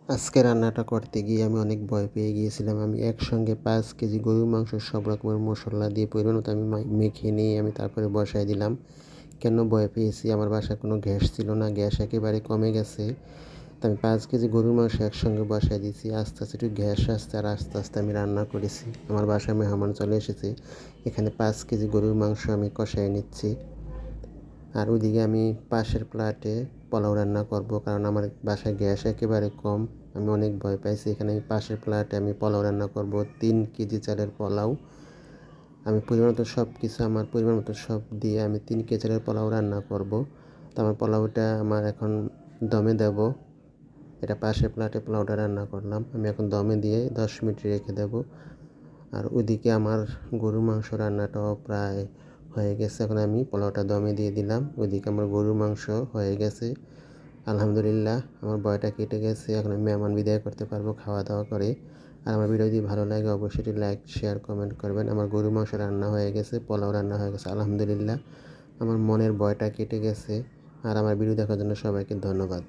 আজকে রান্নাটা করতে গিয়ে আমি অনেক ভয় পেয়ে গিয়েছিলাম। আমি একসঙ্গে ৫ কেজি গরুর মাংস সব রকমের মশলা দিয়ে পরিমাণ মতো আমি মেখে নিয়ে আমি তারপরে বসায় দিলাম। কেন ভয় পেয়েছি? আমার বাসায় কোনো গ্যাস ছিল না, গ্যাস একেবারে কমে গেছে। তো আমি ৫ কেজি গরুর মাংস একসঙ্গে বসায় দিয়েছি। আস্তে আস্তে একটু গ্যাস আসছে আর আস্তে আস্তে আমি রান্না করেছি। আমার বাসায় মেহমান চলে এসেছে। এখানে ৫ কেজি গরুর মাংস আমি কষায় নিচ্ছি। আর ওইদিকে আমি পাশের ফ্ল্যাটে পোলাও রান্না করব, কারণ আমার বাসায় গ্যাস একেবারে কম। আমি অনেক ভয় পাইছি। এখানে আমি পাশের ফ্ল্যাটে আমি পোলাও রান্না করব, ৩ কেজি চালের পোলাও। আমি পরিমাণ মতো সব কিছু আমার পরিমাণ মতো সব দিয়ে আমি 3 কেজি চালের পোলাও রান্না করব। তো আমার পোলাওটা আমার এখন দমে দেব। এটা পাশের ফ্ল্যাটে পোলাওটা রান্না করলাম। আমি এখন দমে দিয়ে 10 মিনিট রেখে দেব। আর ওইদিকে আমার গরুর মাংস রান্নাটাও প্রায় হয়ে গেছে। এখন আমি পোলাওটা দমে দিয়ে দিলাম। ওইদিকে আমার গরুর মাংস হয়ে গেছে। আলহামদুলিল্লাহ, আমার ভয়টা কেটে গেছে। এখন আমি মেহমান বিদায় করতে পারবো খাওয়া দাওয়া করে। আর আমার ভিডিও যদি ভালো লাগে অবশ্যই লাইক, শেয়ার, কমেন্ট করবেন। আমার গরুর মাংস রান্না হয়ে গেছে, পোলাও রান্না হয়ে গেছে। আলহামদুলিল্লাহ, আমার মনের ভয়টা কেটে গেছে। আর আমার ভিডিও দেখার জন্য সবাইকে ধন্যবাদ।